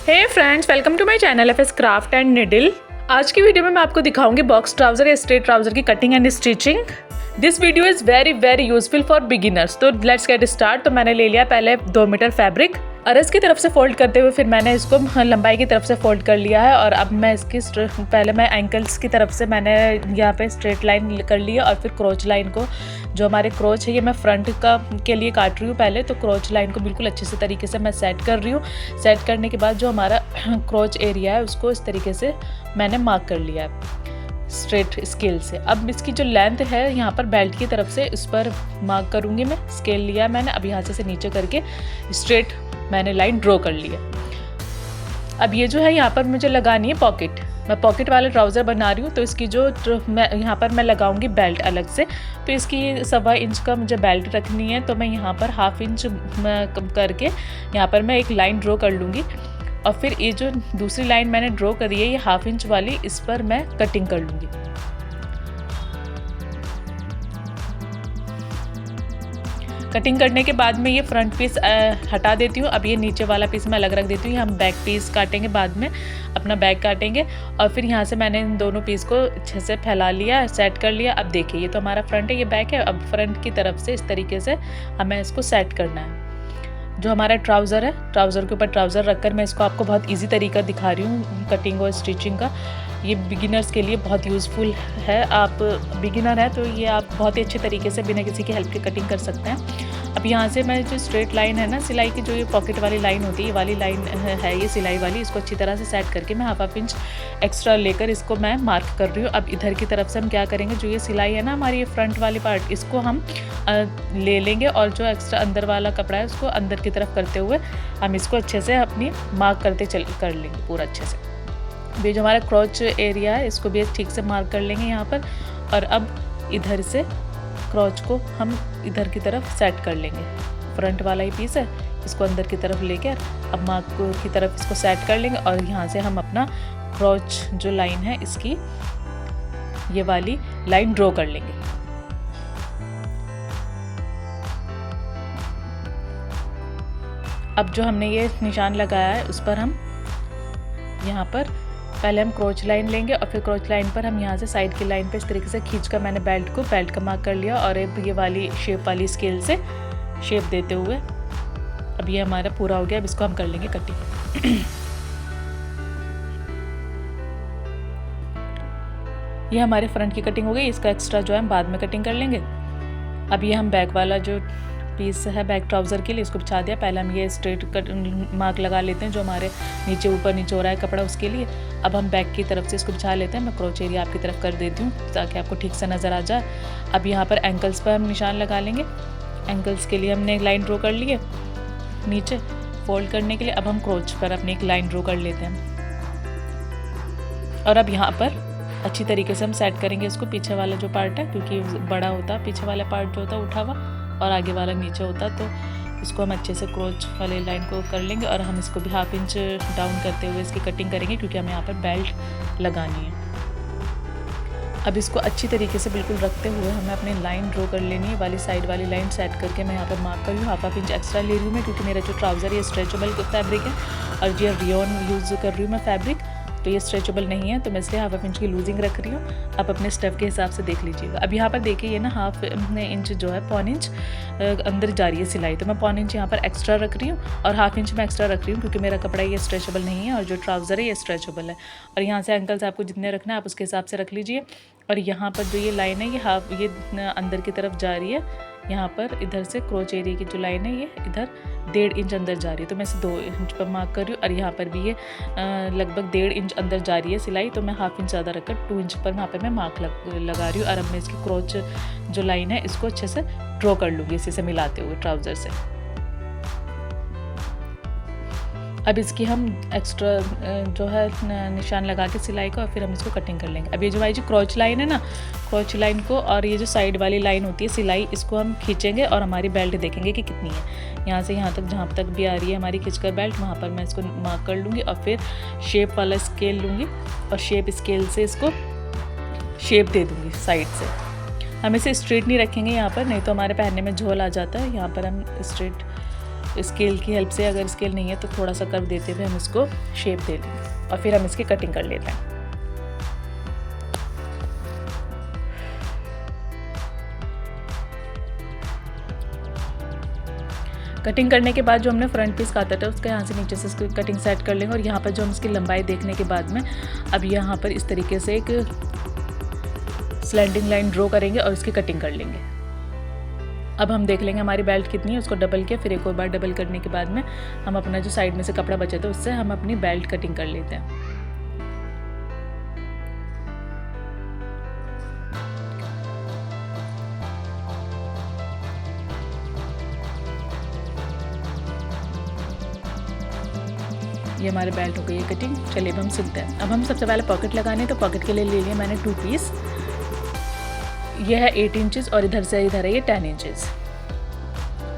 Hey friends, welcome to my channel FS craft and needle. आज की video में मैं आपको दिखाऊंगी बॉक्स ट्राउजर या स्ट्रेट ट्राउजर की cutting and stitching. This video is very useful for beginners. तो लेट्स गेट स्टार्ट। तो मैंने ले लिया पहले 2 मीटर फैब्रिक, अरस की तरफ से फोल्ड करते हुए फिर मैंने इसको लंबाई की तरफ से फोल्ड कर लिया है। और अब मैं इसकी पहले मैं एंकल्स की तरफ से मैंने यहाँ पे स्ट्रेट लाइन कर ली है और फिर क्रोच लाइन को, जो हमारे क्रोच है ये मैं फ्रंट का के लिए काट रही हूँ पहले। तो क्रोच लाइन को बिल्कुल अच्छे से तरीके से मैं सेट कर रही हूँ। सेट करने के बाद जो हमारा क्रोच एरिया है उसको इस तरीके से मैंने मार्क कर लिया है स्ट्रेट स्केल से। अब इसकी जो लेंथ है यहाँ पर बेल्ट की तरफ से उस पर मार्क करूँगी मैं। स्केल लिया है मैंने, अब यहाँ से नीचे करके स्ट्रेट मैंने लाइन ड्रॉ कर ली है। अब ये जो है यहाँ पर मुझे लगानी है पॉकेट। मैं पॉकेट वाला ट्राउज़र बना रही हूँ। तो इसकी जो मैं यहाँ पर मैं लगाऊंगी बेल्ट अलग से। तो इसकी 1.25 इंच का मुझे बेल्ट रखनी है। तो मैं यहाँ पर 1/2 इंच करके यहाँ पर मैं एक लाइन ड्रॉ कर लूँगी। और फिर ये जो दूसरी लाइन मैंने ड्रॉ करी है ये 1/2 इंच वाली, इस पर मैं कटिंग कर लूँगी। कटिंग करने के बाद में ये फ्रंट पीस हटा देती हूँ। अब ये नीचे वाला पीस मैं अलग रख देती हूँ। हम बैक पीस काटेंगे बाद में, अपना बैक काटेंगे। और फिर यहाँ से मैंने इन दोनों पीस को अच्छे से फैला लिया, सेट कर लिया। अब देखिए ये तो हमारा फ्रंट है, ये बैक है। अब फ्रंट की तरफ से इस तरीके से हमें इसको सेट करना है। जो हमारा ट्राउज़र है, ट्राउज़र के ऊपर ट्राउज़र रखकर मैं इसको आपको बहुत ईजी तरीका दिखा रही हूँ कटिंग और स्टिचिंग का। ये बिगिनर्स के लिए बहुत यूज़फुल है। आप बिगिनर हैं तो ये आप बहुत ही अच्छे तरीके से बिना किसी की हेल्प के कटिंग कर सकते हैं। अब यहाँ से मैं जो स्ट्रेट लाइन है ना सिलाई की, जो ये पॉकेट वाली लाइन होती है, ये वाली लाइन है ये सिलाई वाली, इसको अच्छी तरह से सेट करके मैं 1/2 इंच एक्स्ट्रा लेकर इसको मैं मार्क कर रही हूँ। अब इधर की तरफ से हम क्या करेंगे, जो ये सिलाई है ना हमारी ये फ्रंट वाली पार्ट, इसको हम ले लेंगे और जो एक्स्ट्रा अंदर वाला कपड़ा है उसको अंदर की तरफ करते हुए हम इसको अच्छे से अपनी मार्क करते कर लेंगे पूरा अच्छे से। ये जो हमारा क्रोच एरिया है इसको भी ठीक से मार्क कर लेंगे यहाँ पर। और अब इधर से क्रोच को हम इधर की तरफ सेट कर लेंगे। फ्रंट वाला ही पीस है, इसको अंदर की तरफ लेकर अब मार्क की तरफ इसको सेट कर लेंगे। और यहाँ से हम अपना क्रोच जो लाइन है इसकी ये वाली लाइन ड्रॉ कर लेंगे। अब जो हमने ये निशान लगाया है उस पर हम यहाँ पर पहले हम क्रोच लाइन लेंगे और फिर क्रोच लाइन पर हम यहाँ से साइड की लाइन पे इस तरीके से खींचकर मैंने बेल्ट का मार्क कर लिया। और ये वाली शेप वाली स्केल से शेप देते हुए अब ये हमारा पूरा हो गया। अब इसको हम कर लेंगे कटिंग। ये हमारे फ्रंट की कटिंग हो गई। इसका एक्स्ट्रा जो है हम बाद में कटिंग कर लेंगे। अब ये हम बैक वाला जो पीस है बैक ट्राउज़र के लिए, इसको बिछा दिया। पहले हम ये स्ट्रेट कट मार्क लगा लेते हैं जो हमारे नीचे ऊपर नीचे हो रहा है कपड़ा उसके लिए। अब हम बैक की तरफ से इसको बिछा लेते हैं। मैं क्रोच एरिया आपकी तरफ कर देती हूँ ताकि आपको ठीक से नज़र आ जाए। अब यहाँ पर एंकल्स पर हम निशान लगा लेंगे। एंकल्स के लिए हमने एक लाइन ड्रॉ कर ली है नीचे फोल्ड करने के लिए। अब हम क्रोच पर अपनी एक लाइन ड्रॉ कर लेते हैं। और अब यहाँ पर अच्छी तरीके से हम सेट करेंगे इसको। पीछे वाला जो पार्ट है, क्योंकि बड़ा होता है पीछे वाला पार्ट जो होता है उठा हुआ और आगे वाला नीचे होता, तो इसको हम अच्छे से क्रोच वाले लाइन को कर लेंगे। और हम इसको भी 1/2 इंच डाउन करते हुए इसकी कटिंग करेंगे क्योंकि हमें यहाँ पर बेल्ट लगानी है। अब इसको अच्छी तरीके से बिल्कुल रखते हुए हमें अपनी लाइन ड्रॉ कर लेनी है। वाली साइड वाली लाइन सेट करके मैं यहाँ पर मार्क कर रही हूँ। 1/2 इंच एक्स्ट्रा ले रही हूँ मैं, क्योंकि मेरा जो ट्राउज़र है स्ट्रेचेबल फैब्रिक है और ये रियोन यूज़ कर रही हूँ मैं फैब्रिक, तो ये स्ट्रेचेबल नहीं है, तो मैं इसलिए 1/2 इंच की लूजिंग रख रही हूँ। आप अपने स्टफ के हिसाब से देख लीजिएगा। अब यहाँ पर देखिए ये ना 1/2 इंच जो है 1/4 इंच अंदर जा रही है सिलाई, तो मैं 1/4 इंच यहाँ पर एक्स्ट्रा रख रही हूँ और 1/2 इंच में एक्स्ट्रा रख रही हूँ क्योंकि मेरा कपड़ा ये स्ट्रेचेबल नहीं है और जो ट्राउज़र है ये स्ट्रेचेबल है। और यहाँ से एंकल्स आपको जितने रखना है आप उसके हिसाब से रख लीजिए। और यहाँ पर जो ये लाइन है ये अंदर की तरफ जा रही है। यहाँ पर इधर से क्रोच एरिया की जो लाइन है ये इधर 1.5 इंच अंदर जा रही है, तो मैं इसे 2 इंच पर मार्क कर रही हूँ। और यहाँ पर भी ये लगभग 1.5 इंच अंदर जा रही है सिलाई, तो मैं 1/2 इंच ज़्यादा रखकर 2 इंच पर वहाँ पर मैं मार्क लगा रही हूँ। और अब मैं इसकी क्रोच जो लाइन है इसको अच्छे से ड्रॉ कर लूँगी इसी से मिलाते हुए ट्राउज़र से। अब इसकी हम एक्स्ट्रा जो है निशान लगा के सिलाई का और फिर हम इसको कटिंग कर लेंगे। अब ये जो हमारी जो क्रोच लाइन है ना, क्रोच लाइन को और ये जो साइड वाली लाइन होती है सिलाई, इसको हम खींचेंगे और हमारी बेल्ट देखेंगे कि कितनी है। यहाँ से यहाँ तक जहाँ तक भी आ रही है हमारी खींचकर बेल्ट, वहाँ पर मैं इसको मार्क कर लूँगी और फिर शेप वाला स्केल लूँगी और शेप स्केल से इसको शेप दे दूँगी साइड से। हम इसे स्ट्रेट नहीं रखेंगे यहाँ पर, नहीं तो हमारे पहनने में झोल आ जाता है। यहाँ पर हम स्ट्रेट स्केल की हेल्प से, अगर स्केल नहीं है तो थोड़ा सा कर्व देते हुए हम इसको शेप दे लेंगे और फिर हम इसकी कटिंग कर लेते हैं। कटिंग करने के बाद जो हमने फ्रंट पीस काटा था उसका यहाँ से नीचे से इसकी कटिंग सेट कर लेंगे और यहाँ पर जो हम इसकी लंबाई देखने के बाद में अब यहाँ पर इस तरीके से एक स्लैंडिंग लाइन ड्रॉ करेंगे और इसकी कटिंग कर लेंगे। अब हम देख लेंगे हमारी बेल्ट कितनी है, उसको डबल किया, फिर एक और बार डबल करने के बाद में हम अपना जो साइड में से कपड़ा बचा था उससे हम अपनी बेल्ट कटिंग कर लेते हैं। ये हमारे बेल्ट हो गई है कटिंग। चलिए अब हम सिलते हैं। अब हम सबसे पहले पॉकेट लगाने, तो पॉकेट के लिए ले लिया मैंने 2 पीस। ये है 8 इंचेस और इधर से इधर है ये 10 इंचेस।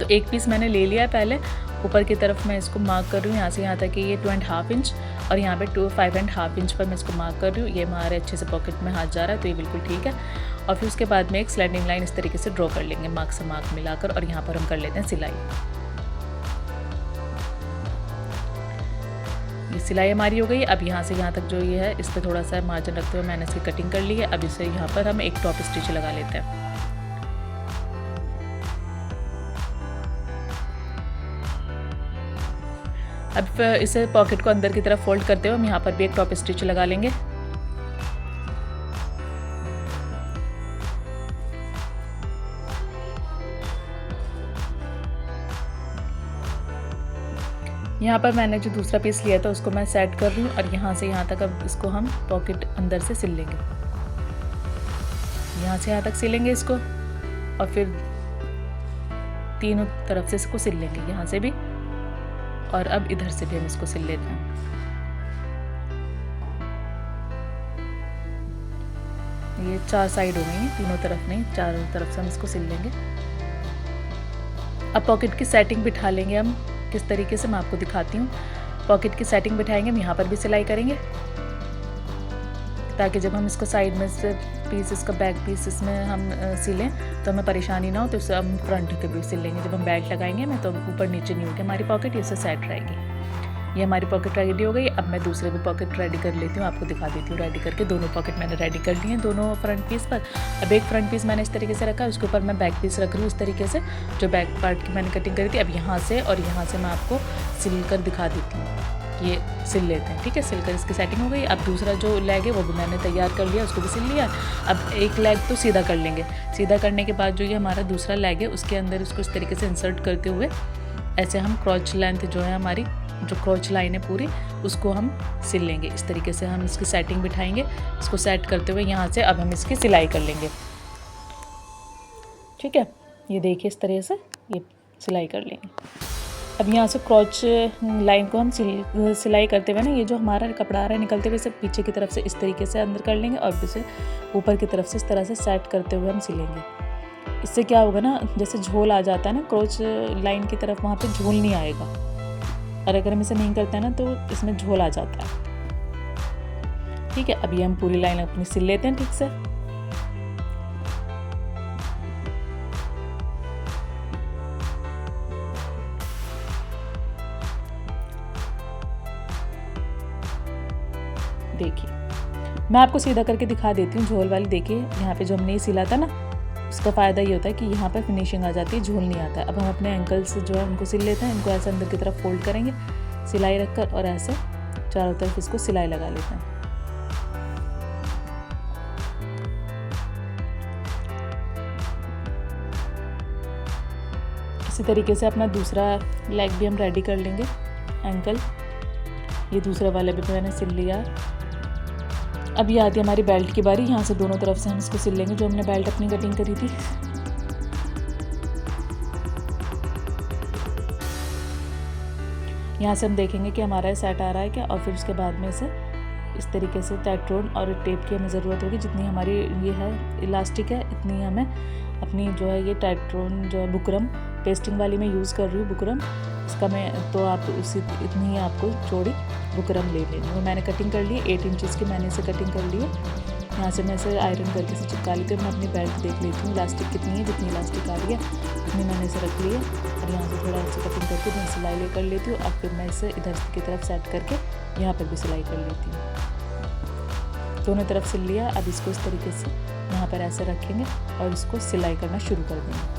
तो एक पीस मैंने ले लिया है पहले। ऊपर की तरफ मैं इसको मार्क कर रही हूँ, यहाँ से यहाँ तक कि ये 2.5 इंच और यहाँ पे 5.5 इंच पर मैं इसको मार्क कर रही हूँ। ये हमारे अच्छे से पॉकेट में हाथ जा रहा है, तो ये बिल्कुल ठीक है। और फिर उसके बाद में एक स्लैंडिंग लाइन इस तरीके से ड्रॉ कर लेंगे मार्क से मार्क मिलाकर, और यहाँ पर हम कर लेते हैं सिलाई। ये सिलाई हमारी हो गई। अब यहाँ से यहाँ तक जो ये है इस पर थोड़ा सा मार्जिन रखते हुए मैंने इसकी कटिंग कर ली है। अब इसे यहाँ पर हम एक टॉप स्टिच लगा लेते हैं। अब इसे पॉकेट को अंदर की तरफ फोल्ड करते हुए हम यहाँ पर भी एक टॉप स्टिच लगा लेंगे। यहाँ पर मैंने जो दूसरा पीस लिया था उसको मैं सेट कर रही हूँ और यहाँ से यहाँ तक अब इसको हम पॉकेट अंदर से सिल लेंगे। यहाँ से यहाँ तक सिलेंगे इसको और फिर तीनों तरफ से इसको सिल लेंगे, यहाँ से भी और अब इधर से भी हम इसको सिल लेते हैं। ये 4 साइड हो गई हैं, तीनों तरफ नहीं, चारों तरफ से हम इसको सिल लेंगे। अब पॉकेट की सेटिंग बिठा लेंगे हम किस तरीके से, मैं आपको दिखाती हूँ। पॉकेट की सेटिंग बिठाएंगे, हम यहाँ पर भी सिलाई करेंगे ताकि जब हम इसको साइड में से पीस, इसका बैक पीस इसमें हम सिलें तो हमें परेशानी ना हो। तो इससे हम फ्रंट के भी सिल लेंगे। जब हम बेल्ट लगाएंगे ना तो ऊपर नीचे नहीं होगी हमारी पॉकेट, इससे सेट रहेगी। ये हमारी पॉकेट रेडी हो गई। अब मैं दूसरे भी पॉकेट रेडी कर लेती हूँ, आपको दिखा देती हूँ। रेडी करके दोनों पॉकेट मैंने रेडी कर लिए हैं दोनों फ्रंट पीस पर। अब एक फ्रंट पीस मैंने इस तरीके से रखा है, उसके ऊपर मैं बैक पीस रख रही हूँ इस तरीके से, जो बैक पार्ट की मैंने कटिंग करी थी। अब यहाँ से और यहाँ से मैं आपको सिल कर दिखा देती हूँ। ये सिल लेते हैं, ठीक है। सिलकर इसकी सेटिंग हो गई। अब दूसरा जो लेग है वो भी मैंने तैयार कर लिया, उसको भी सिल लिया। अब एक लेग तो सीधा कर लेंगे। सीधा करने के बाद जो ये हमारा दूसरा लेग है उसके अंदर इसको इस तरीके से इंसर्ट करते हुए ऐसे हम क्रॉच लेंथ जो है हमारी, जो क्रॉच लाइन है पूरी, उसको हम सिल लेंगे। इस तरीके से हम इसकी सेटिंग बिठाएंगे। इसको सेट करते हुए यहाँ से अब हम इसकी सिलाई कर लेंगे, ठीक है। ये देखिए इस तरह से ये सिलाई कर लेंगे। अब यहाँ से क्रॉच लाइन को हम सिलाई करते हुए ना, ये जो हमारा कपड़ा आ रहा है निकलते हुए से पीछे की तरफ से इस तरीके से अंदर कर लेंगे और इसे ऊपर की तरफ से इस तरह से सेट करते हुए हम सिलेंगे। इससे क्या होगा ना, जैसे झोल आ जाता है ना क्रॉच लाइन की तरफ, वहाँ पे झोल नहीं आएगा। और अगर हम इसे नहीं करते हैं ना तो इसमें झोल आ जाता है, ठीक है। अभी हम पूरी लाइन अपनी सिल लेते हैं ठीक से। देखिए मैं आपको सीधा करके दिखा देती हूँ झोल वाली। देखिए यहाँ पे जो हमने सिला था ना, उसका फ़ायदा ये होता है कि यहाँ पर फिनिशिंग आ जाती है, झोल नहीं आता है। अब हम अपने एंकल्स जो है उनको सिल लेते हैं। इनको ऐसे अंदर की तरफ फोल्ड करेंगे सिलाई रखकर और ऐसे चारों तरफ इसको सिलाई लगा लेते हैं। इसी तरीके से अपना दूसरा लेग भी हम रेडी कर लेंगे, एंकल। ये दूसरा वाला भी मैंने सिल लिया। अब ये आती है हमारी बेल्ट की बारी। यहाँ से दोनों तरफ से हम इसको सिल लेंगे, जो हमने बेल्ट अपनी कटिंग करी थी। यहाँ से हम देखेंगे कि हमारा सेट आ रहा है क्या, और फिर उसके बाद में इसे इस तरीके से टाइट्रोन और टेप की हमें ज़रूरत होगी। जितनी हमारी ये है इलास्टिक है इतनी हमें अपनी जो है ये टाइट्रोन जो है बुकरम पेस्टिंग वाली मैं यूज़ कर रही हूँ बुकरम, इसका मैं तो आप उसी इतनी ही आपको चौड़ी बुकरम ले लेनी है। मैंने कटिंग कर ली 8 इंचेस की, मैंने इसे कटिंग कर ली है। यहाँ से मैं इसे आयरन करके से चिपका लेती हूँ। मैं अपनी बेल्ट देख लेती हूँ इलास्टिक कितनी है, जितनी इलास्टिक आ रही है उतनी मैंने इसे रख ली है। और यहाँ से थोड़ा ऐसे कटिंग करके मैं सिलाई कर लेती हूँ। अब फिर मैं इसे इधर की तरफ सेट करके यहाँ पर भी सिलाई कर लेती हूँ। दोनों तरफ सिल लिया। अब इसको इस तरीके से यहाँ पर ऐसे रखेंगे और इसको सिलाई करना शुरू कर देंगे।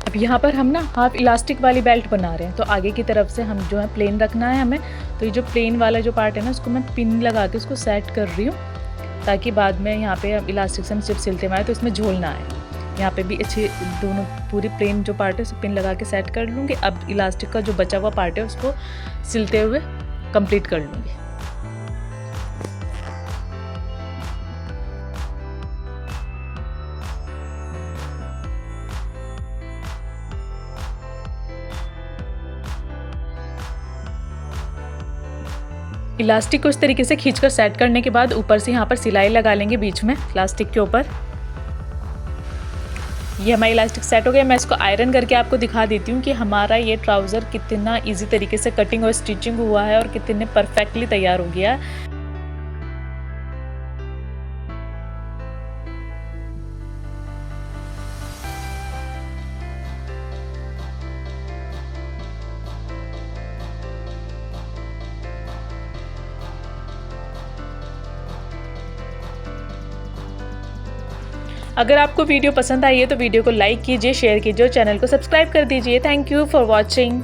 अब यहाँ पर हम ना हाफ इलास्टिक वाली बेल्ट बना रहे हैं, तो आगे की तरफ से हम जो है प्लेन रखना है हमें। तो ये जो प्लेन वाला जो पार्ट है ना, उसको मैं पिन लगा के उसको सेट कर रही हूँ, ताकि बाद में यहाँ पे इलास्टिक से हम जब सिलते हुए आए तो इसमें झोल ना आए। यहाँ पे भी अच्छी दोनों पूरी प्लेन जो पार्ट है उसको पिन लगा के सेट कर लूँगी। अब इलास्टिक का जो बचा हुआ पार्ट है उसको सिलते हुए कंप्लीट कर लूँगी। इलास्टिक को इस तरीके से खींचकर सेट करने के बाद ऊपर से यहाँ पर सिलाई लगा लेंगे बीच में इलास्टिक के ऊपर। ये हमारा इलास्टिक सेट हो गया। मैं इसको आयरन करके आपको दिखा देती हूँ कि हमारा ये ट्राउज़र कितना इजी तरीके से कटिंग और स्टिचिंग हुआ है और कितने परफेक्टली तैयार हो गया है। अगर आपको वीडियो पसंद आई है तो वीडियो को लाइक कीजिए, शेयर कीजिए और चैनल को सब्सक्राइब कर दीजिए। Thank you for watching.